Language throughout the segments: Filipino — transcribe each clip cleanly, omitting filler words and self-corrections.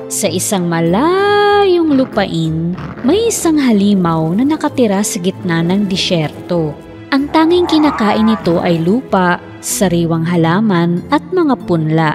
Sa isang malayong lupain, may isang halimaw na nakatira sa gitna ng disyerto. Ang tanging kinakain nito ay lupa, sariwang halaman at mga punla.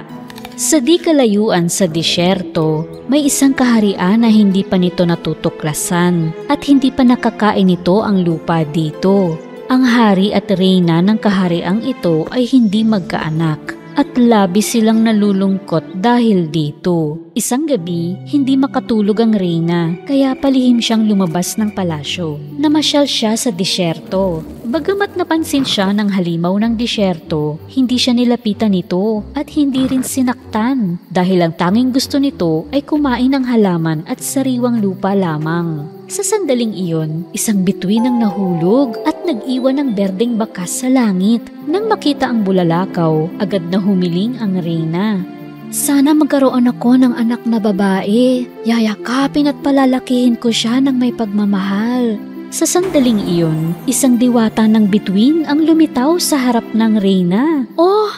Sa di kalayuan sa disyerto, may isang kaharian na hindi pa nito natutuklasan at hindi pa nakakain nito ang lupa dito. Ang hari at reyna ng kahariang ito ay hindi magkaanak at labis silang nalulungkot dahil dito. Isang gabi, hindi makatulog ang reyna kaya palihim siyang lumabas ng palasyo. Namasyal siya sa disyerto. Bagamat napansin siya ng halimaw ng disyerto, hindi siya nilapitan nito at hindi rin sinaktan dahil ang tanging gusto nito ay kumain ng halaman at sariwang lupa lamang. Sa sandaling iyon, isang bituin ang nahulog at nag-iwan ng berdeng bakas sa langit. Nang makita ang bulalakaw, agad na humiling ang reyna. Sana magkaroon ako ng anak na babae. Yayakapin at palalakihin ko siya ng may pagmamahal. Sa sandaling iyon, isang diwata ng bituin ang lumitaw sa harap ng reyna. Oh,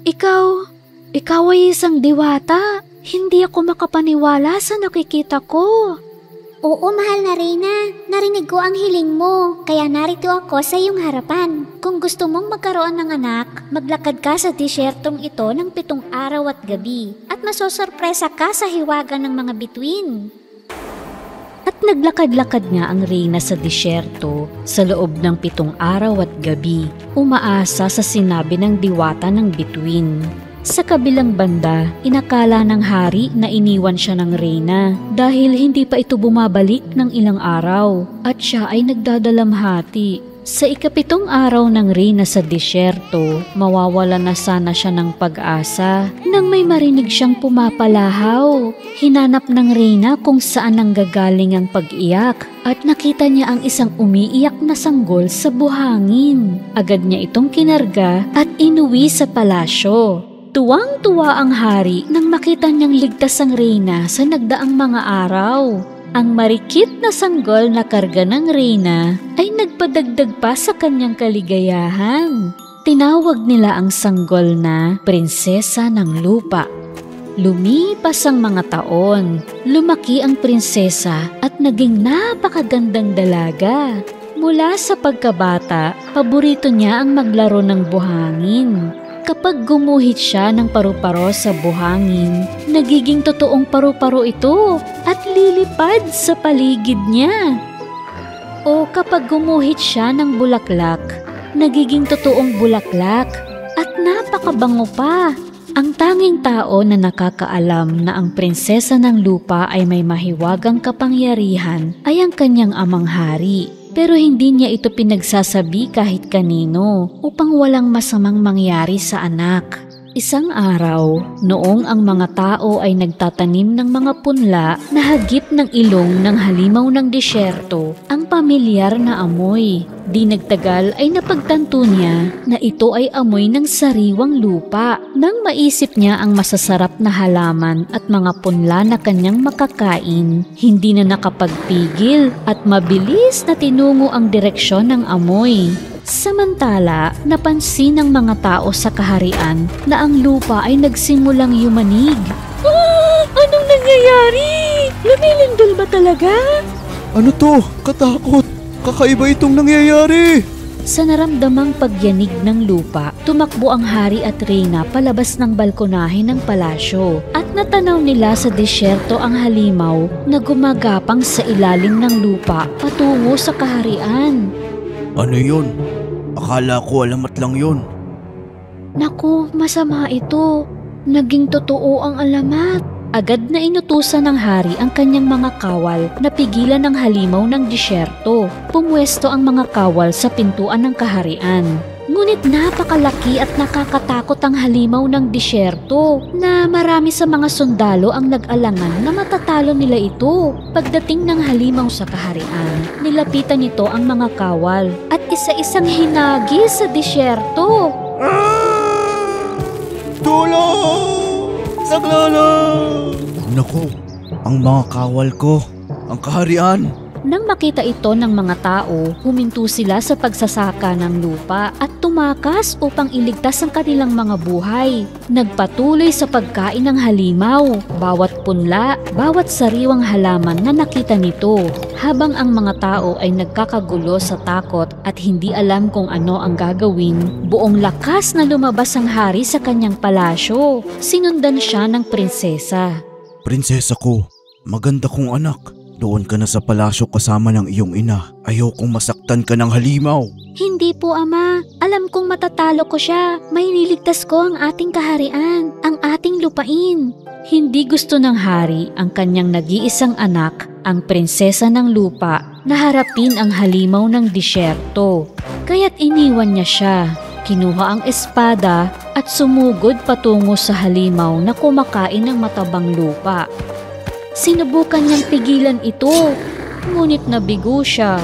ikaw ay isang diwata. Hindi ako makapaniwala sa nakikita ko. Oo, mahal na reyna. Narinig ko ang hiling mo, kaya narito ako sa iyong harapan. Kung gusto mong magkaroon ng anak, maglakad ka sa disyertong ito ng 7 araw at gabi at masosorpresa ka sa hiwaga ng mga bituin. At naglakad-lakad nga ang reyna sa disyerto sa loob ng 7 araw at gabi, umaasa sa sinabi ng diwata ng bituin. Sa kabilang banda, inakala ng hari na iniwan siya ng reyna dahil hindi pa ito bumabalik ng ilang araw at siya ay nagdadalamhati. Sa ika-7 araw ng reyna sa disyerto, mawawala na sana siya ng pag-asa nang may marinig siyang pumapalahaw. Hinanap ng reyna kung saan nanggagaling ang pag-iyak at nakita niya ang isang umiiyak na sanggol sa buhangin. Agad niya itong kinarga at inuwi sa palasyo. Tuwang-tuwa ang hari nang makita niyang ligtas ang reyna sa nagdaang mga araw. Ang marikit na sanggol na karga ng reyna ay nagpadagdag pa sa kanyang kaligayahan. Tinawag nila ang sanggol na prinsesa ng lupa. Lumipas ang mga taon, lumaki ang prinsesa at naging napakagandang dalaga. Mula sa pagkabata, paborito niya ang maglaro ng buhangin. Kapag gumuhit siya ng paru-paro sa buhangin, nagiging totoong paru-paro ito at lilipad sa paligid niya. O kapag gumuhit siya ng bulaklak, nagiging totoong bulaklak at napakabango pa. Ang tanging tao na nakakaalam na ang prinsesa ng lupa ay may mahiwagang kapangyarihan ay ang kanyang amang hari. Pero hindi niya ito pinagsasabi kahit kanino upang walang masamang mangyari sa anak. Isang araw, noong ang mga tao ay nagtatanim ng mga punla na hagip ng ilong ng halimaw ng disyerto, ang pamilyar na amoy. Di nagtagal ay napagtanto niya na ito ay amoy ng sariwang lupa. Nang maisip niya ang masasarap na halaman at mga punla na kanyang makakain, hindi na nakapagpigil at mabilis na tinungo ang direksyon ng amoy. Samantala, napansin ng mga tao sa kaharian na ang lupa ay nagsimulang yumanig. Anong nangyayari? Lumilindol ba talaga? Ano to? Katakot! Kakaiba itong nangyayari! Sa naramdamang pagyanig ng lupa, tumakbo ang hari at reyna palabas ng balkonahe ng palasyo at natanaw nila sa disyerto ang halimaw na gumagapang sa ilalim ng lupa patungo sa kaharian. Ano yun? Akala ko alamat lang yun. Naku, masama ito. Naging totoo ang alamat. Agad na inutusan ng hari ang kanyang mga kawal na pigilan ng halimaw ng disyerto. Pumwesto ang mga kawal sa pintuan ng kaharian. Ngunit napakalaki at nakakatakot ang halimaw ng disyerto na marami sa mga sundalo ang nag-alangan na matatalo nila ito. Pagdating ng halimaw sa kaharian, nilapitan nito ang mga kawal at isa-isang hinagi sa disyerto. Tulong! Saklala! Naku, ang mga kawal ko, ang kaharian, Nang makita ito ng mga tao, huminto sila sa pagsasaka ng lupa at tumakas upang iligtas ang kanilang mga buhay. Nagpatuloy sa pagkain ng halimaw, bawat punla, bawat sariwang halaman na nakita nito, habang ang mga tao ay nagkakagulo sa takot at hindi alam kung ano ang gagawin. Buong lakas na lumabas ang hari sa kanyang palasyo. Sinundan siya ng prinsesa. Prinsesa ko, maganda kong anak. Doon ka na sa palasyo kasama ng iyong ina. Ayokong masaktan ka ng halimaw. Hindi po, Ama. Alam kong matatalo ko siya. May niligtas ko ang ating kaharian, ang ating lupain. Hindi gusto ng hari ang kanyang nag-iisang anak, ang prinsesa ng lupa, na harapin ang halimaw ng disyerto. Kaya't iniwan niya siya. Kinuha ang espada at sumugod patungo sa halimaw na kumakain ng matabang lupa. Sinubukan niyang pigilan ito, ngunit nabigo siya.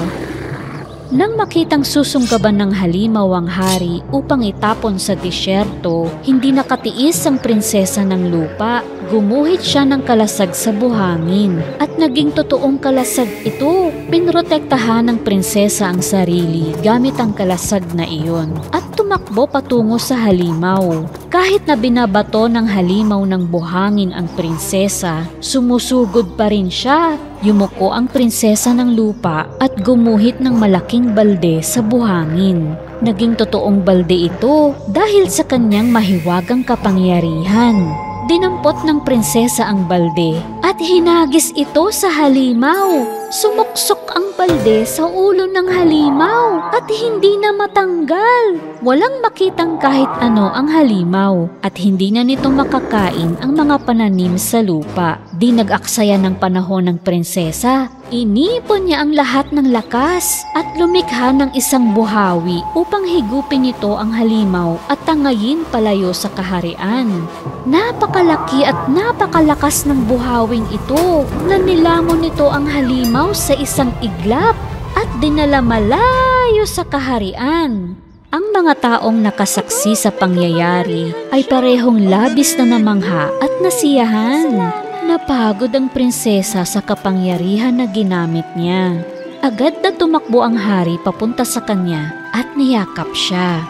Nang makitang susunggaban ng halimaw ang hari upang itapon sa disyerto, hindi nakatiis ang prinsesa ng lupa. Gumuhit siya ng kalasag sa buhangin at naging totoong kalasag ito. Pinrotektahan ng prinsesa ang sarili gamit ang kalasag na iyon at tumakbo patungo sa halimaw. Kahit na binabato ng halimaw ng buhangin ang prinsesa, sumusugod pa rin siya. Yumuko ang prinsesa ng lupa at gumuhit ng malaking balde sa buhangin. Naging totoong balde ito dahil sa kanyang mahiwagang kapangyarihan. Dinampot ng prinsesa ang balde at hinagis ito sa halimaw. Sumuksok ang balde sa ulo ng halimaw at hindi na matanggal. Walang makitang kahit ano ang halimaw at hindi na nito makakain ang mga pananim sa lupa. Di nag-aksaya ng panahon ng prinsesa. Inipon niya ang lahat ng lakas at lumikha ng isang buhawi upang higupin nito ang halimaw at tangayin palayo sa kaharian. Napakalaki at napakalakas ng buhawing ito na nilamon nito ang halimaw sa isang iglap at dinala malayo sa kaharian. Ang mga taong nakasaksi sa pangyayari ay parehong labis na namangha at nasiyahan. Napagod ang prinsesa sa kapangyarihan na ginamit niya. Agad na tumakbo ang hari papunta sa kanya at niyakap siya.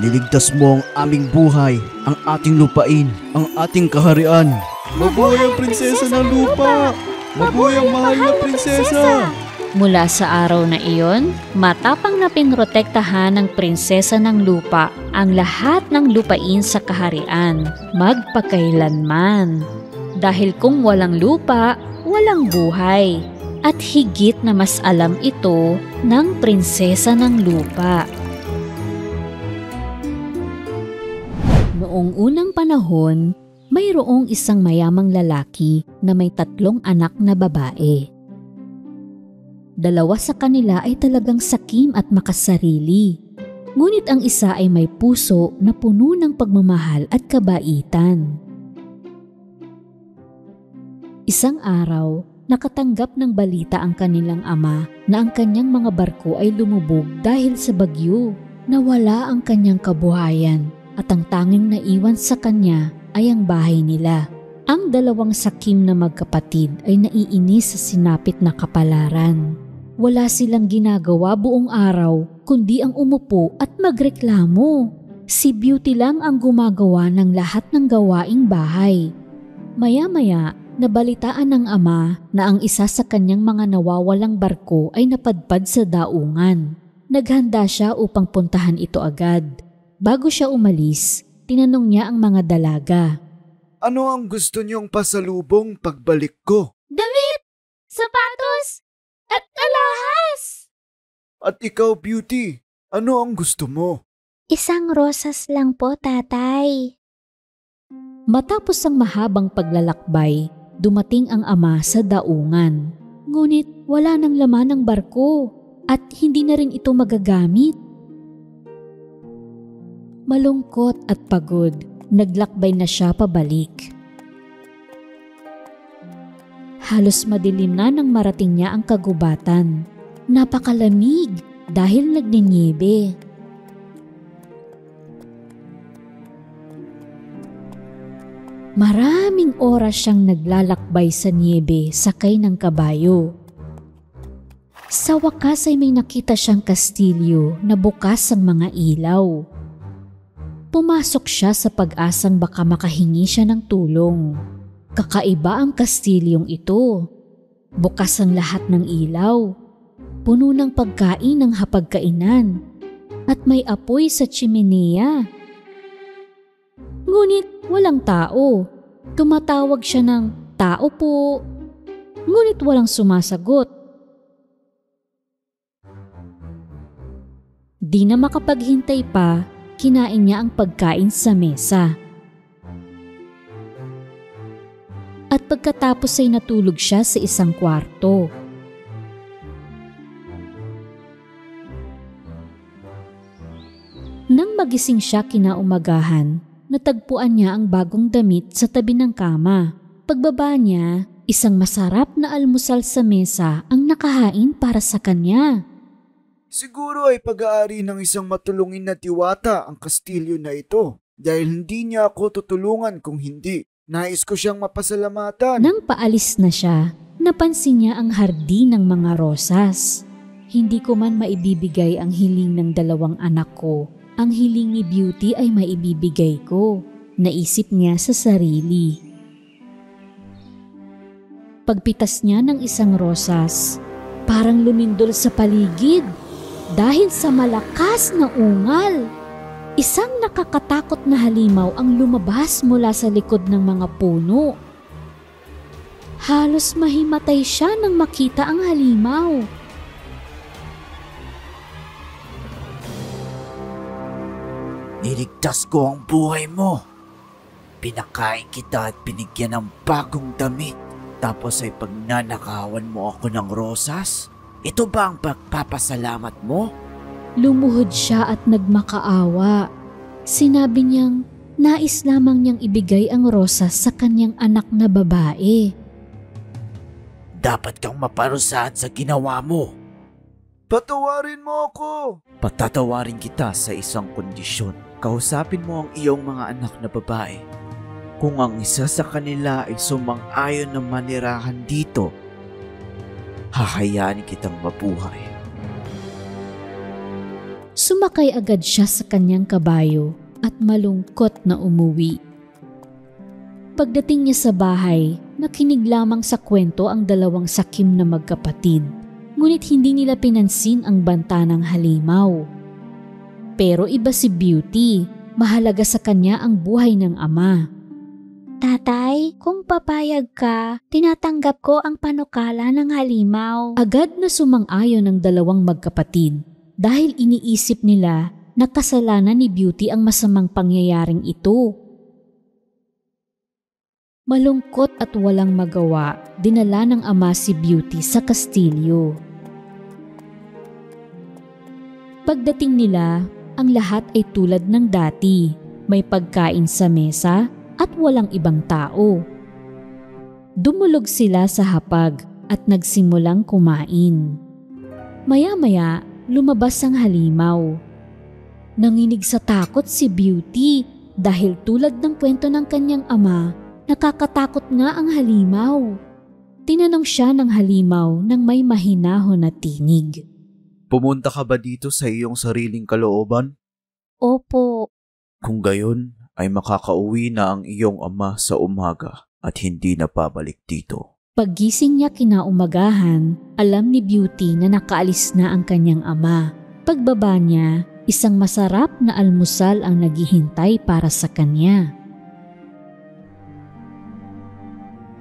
Niligtas mo ang aming buhay, ang ating lupain, ang ating kaharian. Mabuhay ang prinsesa ng lupa! Mabuhay ang mahal na prinsesa! Mula sa araw na iyon, matapang na pinrotektahan ng prinsesa ng lupa ang lahat ng lupain sa kaharian, magpakailanman. Dahil kung walang lupa, walang buhay. At higit na mas alam ito ng prinsesa ng lupa. Noong unang panahon, mayroong isang mayamang lalaki na may 3 anak na babae. 2 sa kanila ay talagang sakim at makasarili. Ngunit ang isa ay may puso na puno ng pagmamahal at kabaitan. Isang araw, nakatanggap ng balita ang kanilang ama na ang kanyang mga barko ay lumubog dahil sa bagyo. Nawala ang kanyang kabuhayan at ang tanging naiwan sa kanya ay ang bahay nila. Ang 2 sakim na magkapatid ay naiinis sa sinapit na kapalaran. Wala silang ginagawa buong araw kundi ang umupo at magreklamo. Si Beauty lang ang gumagawa ng lahat ng gawaing bahay. Maya-maya, nabalitaan ng ama na ang isa sa kanyang mga nawawalang barko ay napadpad sa daungan. Naghanda siya upang puntahan ito agad. Bago siya umalis, tinanong niya ang mga dalaga. Ano ang gusto niyong pasalubong pagbalik ko? Damit! Sapatos! At alahas! At ikaw, Beauty, ano ang gusto mo? Isang rosas lang po, tatay. Matapos ang mahabang paglalakbay, dumating ang ama sa daungan. Ngunit wala nang laman ang barko at hindi na rin ito magagamit. Malungkot at pagod, naglakbay na siya pabalik. Halos madilim na nang marating niya ang kagubatan. Napakalamig dahil nagninyebe. Maraming oras siyang naglalakbay sa niebe sakay ng kabayo. Sa wakas ay may nakita siyang kastilyo na bukas ang mga ilaw. Pumasok siya sa pag-asang baka makahingi siya ng tulong. Kakaiba ang kastilyong ito. Bukas ang lahat ng ilaw. Puno ng pagkain ng hapagkainan. At may apoy sa tsimeneya. Ngunit walang tao. Tumatawag siya ng tao po. Ngunit walang sumasagot. Di na makapaghintay pa, kinain niya ang pagkain sa mesa. At pagkatapos ay natulog siya sa isang kwarto. Nang magising siya kinaumagahan, natagpuan niya ang bagong damit sa tabi ng kama. Pagbaba niya, isang masarap na almusal sa mesa ang nakahain para sa kanya. Siguro ay pag-aari ng isang matulungin na diwata ang kastilyo na ito dahil hindi niya ako tutulungan kung hindi. Nais ko siyang mapasalamatan. Nang paalis na siya, napansin niya ang hardin ng mga rosas. Hindi ko man maibibigay ang hiling ng dalawang anak ko. Ang hiling ni Beauty ay maibibigay ko. Naisip niya sa sarili. Pagpitas niya ng isang rosas, parang lumindol sa paligid. Dahil sa malakas na ungal, isang nakakatakot na halimaw ang lumabas mula sa likod ng mga puno. Halos mahimatay siya nang makita ang halimaw. Niligtas ko ang buhay mo. Pinakain kita at binigyan ng bagong damit. Tapos ay pagnanakawan mo ako ng rosas? Ito ba ang pagpapasalamat mo? Lumuhod siya at nagmakaawa. Sinabi niyang nais lamang niyang ibigay ang rosas sa kanyang anak na babae. Dapat kang maparusahan sa ginawa mo. Patawarin mo ako. Patatawarin kita sa isang kondisyon. Kausapin mo ang iyong mga anak na babae. Kung ang isa sa kanila ay sumang-ayon na manirahan dito, hahayaan kitang mabuhay. Sumakay agad siya sa kanyang kabayo at malungkot na umuwi. Pagdating niya sa bahay, nakinig lamang sa kwento ang dalawang sakim na magkapatid. Ngunit hindi nila pinansin ang banta ng halimaw. Pero iba si Beauty, mahalaga sa kanya ang buhay ng ama. Tatay, kung papayag ka, tinatanggap ko ang panukala ng halimaw. Agad na sumang-ayon ang dalawang magkapatid dahil iniisip nila na kasalanan ni Beauty ang masamang pangyayaring ito. Malungkot at walang magawa, dinala ng ama si Beauty sa kastilyo. Pagdating nila, ang lahat ay tulad ng dati. May pagkain sa mesa at walang ibang tao. Dumulog sila sa hapag at nagsimulang kumain. Maya-maya, lumabas ang halimaw. Nanginig sa takot si Beauty dahil tulad ng kwento ng kanyang ama, nakakatakot nga ang halimaw. Tinanong siya ng halimaw nang may mahinahon na tinig. Pumunta ka ba dito sa iyong sariling kalooban? Opo. Kung gayon, ay makakauwi na ang iyong ama sa umaga at hindi na pabalik dito. Paggising niya kinaumagahan, alam ni Beauty na nakaalis na ang kanyang ama. Pagbaba niya, isang masarap na almusal ang naghihintay para sa kanya.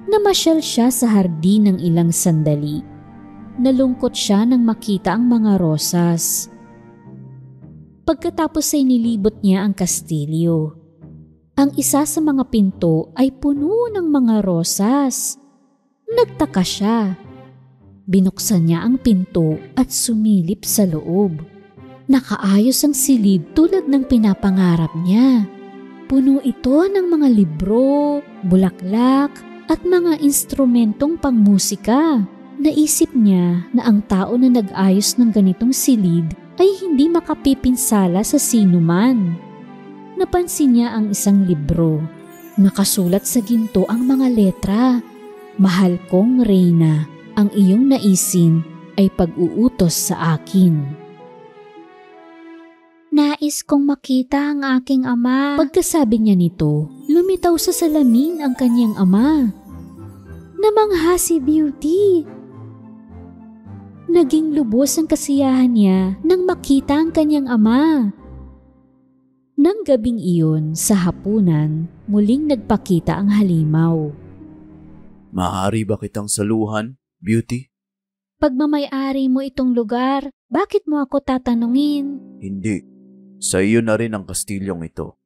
Namasyal siya sa hardin ng ilang sandali. Nalungkot siya nang makita ang mga rosas. Pagkatapos ay nilibot niya ang kastilyo. Ang isa sa mga pinto ay puno ng mga rosas. Nagtaka siya. Binuksan niya ang pinto at sumilip sa loob. Nakaayos ang silid tulad ng pinapangarap niya. Puno ito ng mga libro, bulaklak at mga instrumentong pangmusika. Naisip niya na ang tao na nag-ayos ng ganitong silid ay hindi makapipinsala sa sinuman. Napansin niya ang isang libro. Nakasulat sa ginto ang mga letra. Mahal kong Reyna, ang iyong naisin ay pag-uutos sa akin. Nais kong makita ang aking ama. Pagkasabi niya nito, lumitaw sa salamin ang kanyang ama. Namangha si Beauty. Naging lubos ang kasiyahan niya nang makita ang kanyang ama. Nang gabing iyon, sa hapunan, muling nagpakita ang halimaw. Maaari ba kitang saluhan, Beauty? Pagmamay-ari mo itong lugar, bakit mo ako tatanungin? Hindi. Sa iyo na rin ang kastilyong ito.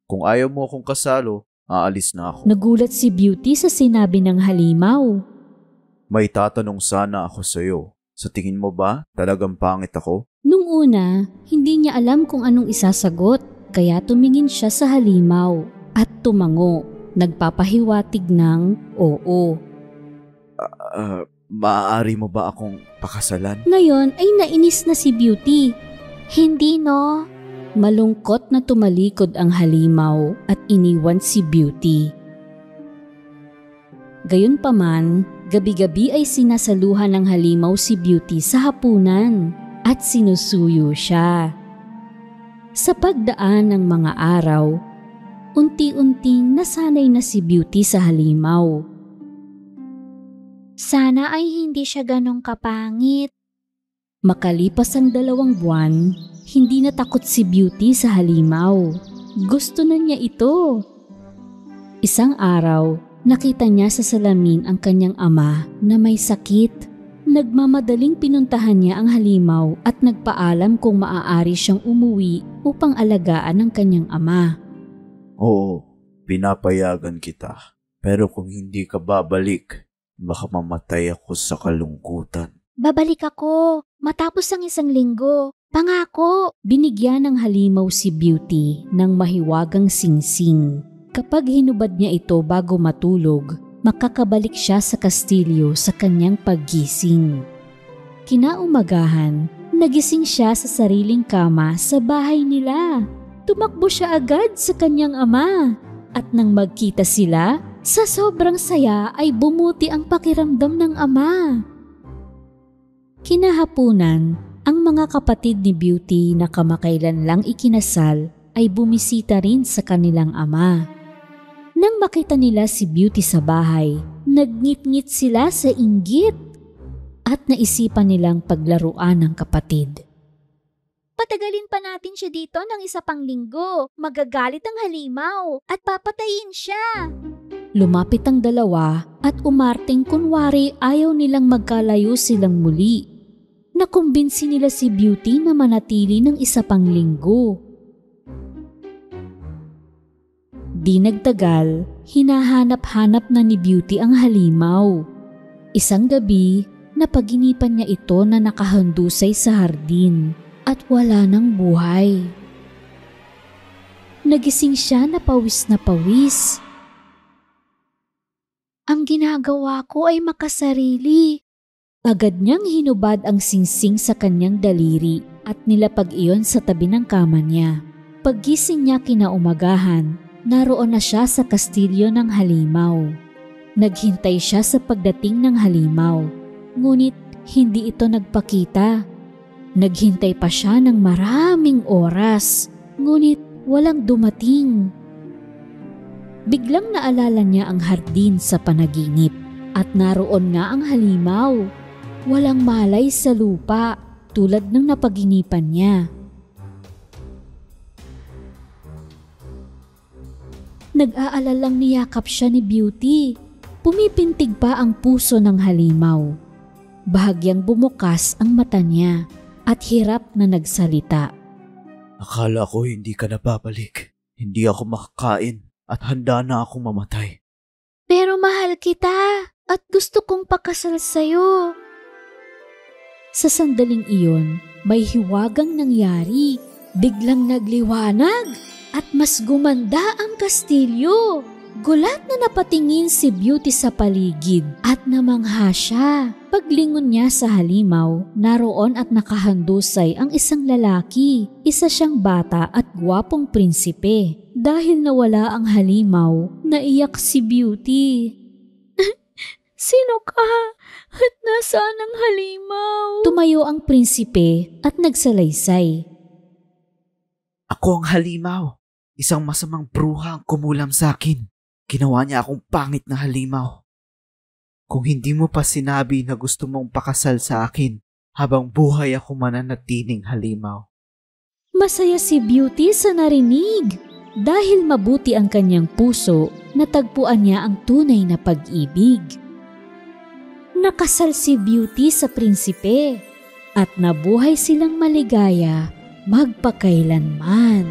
Kung ayaw mo akong kasalo, aalis na ako. Nagulat si Beauty sa sinabi ng halimaw. May tatanong sana ako sa iyo. Sa tingin mo ba talagang pangit ako? Nung una, hindi niya alam kung anong isasagot, kaya tumingin siya sa halimaw at tumango, nagpapahiwatig ng oo. Maaari mo ba akong pakasalan? Ngayon ay nainis na si Beauty. Hindi no. Malungkot na tumalikod ang halimaw at iniwan si Beauty. Gayunpaman, gabi-gabi ay sinasaluhan ng halimaw si Beauty sa hapunan at sinusuyo siya. Sa pagdaan ng mga araw, unti-unting nasanay na si Beauty sa halimaw. Sana ay hindi siya ganong kapangit. Makalipas ang 2 buwan, hindi natakot si Beauty sa halimaw. Gusto na niya ito. Isang araw, nakita niya sa salamin ang kanyang ama na may sakit. Nagmamadaling pinuntahan niya ang halimaw at nagpaalam kung maaari siyang umuwi upang alagaan ang kanyang ama. Oo, pinapayagan kita. Pero kung hindi ka babalik, baka mamatay ako sa kalungkutan. Babalik ako, matapos ang 1 linggo. Pangako! Binigyan ng halimaw si Beauty ng mahiwagang singsing. Kapag hinubad niya ito bago matulog, makakabalik siya sa kastilyo sa kanyang paggising. Kinaumagahan, nagising siya sa sariling kama sa bahay nila. Tumakbo siya agad sa kanyang ama. At nang magkita sila, sa sobrang saya ay bumuti ang pakiramdam ng ama. Kinahapunan, ang mga kapatid ni Beauty na kamakailan lang ikinasal ay bumisita rin sa kanilang ama. Nang makita nila si Beauty sa bahay, nagngit-ngit sila sa inggit at naisipan nilang paglaruan ng kapatid. Patagalin pa natin siya dito ng 1 pang linggo. Magagalit ang halimaw at papatayin siya. Lumapit ang dalawa at umarting kunwari ayaw nilang magkalayo silang muli. Nakumbinsi nila si Beauty na manatili ng 1 pang linggo. Di nagtagal, hinahanap-hanap na ni Beauty ang halimaw. Isang gabi, napaginipan niya ito na nakahandusay sa hardin at wala ng buhay. Nagising siya na pawis na pawis. Ang ginagawa ko ay makasarili. Agad niyang hinubad ang singsing sa kanyang daliri at nilapag iyon sa tabi ng kama niya. Paggising niya kinaumagahan, naroon na siya sa kastilyo ng halimaw. Naghintay siya sa pagdating ng halimaw, ngunit hindi ito nagpakita. Naghintay pa siya ng maraming oras, ngunit walang dumating. Biglang naalala niya ang hardin sa panaginip at naroon nga ang halimaw. Walang malay sa lupa tulad ng napaginipan niya. Nag-aalalang niyakap siya ni Beauty. Pumipintig pa ang puso ng halimaw. Bahagyang bumukas ang mata niya at hirap na nagsalita. Akala ko hindi ka na babalik. Hindi ako makakain at handa na akong mamatay. Pero mahal kita at gusto kong pakasal sa'yo. Sa sandaling iyon, may hiwagang nangyari. Biglang nagliwanag at mas gumanda ang kastilyo. Gulat na napatingin si Beauty sa paligid at namangha siya. Paglingon niya sa halimaw, naroon at nakahandusay ang isang lalaki. Isa siyang bata at gwapong prinsipe. Dahil nawala ang halimaw, naiyak si Beauty. Sino ka? At Nasaan ang halimaw? Tumayo ang prinsipe at nagsalaysay. Ako ang halimaw. Isang masamang bruha ang kumulam sa akin. Ginawa niya akong pangit na halimaw. Kung hindi mo pa sinabi na gusto mong pakasal sa akin, habang buhay ako mananatiling halimaw. Masaya si Beauty sa narinig. Dahil mabuti ang kanyang puso, natagpuan niya ang tunay na pag-ibig. Nakasal si Beauty sa prinsipe at nabuhay silang maligaya magpakailanman.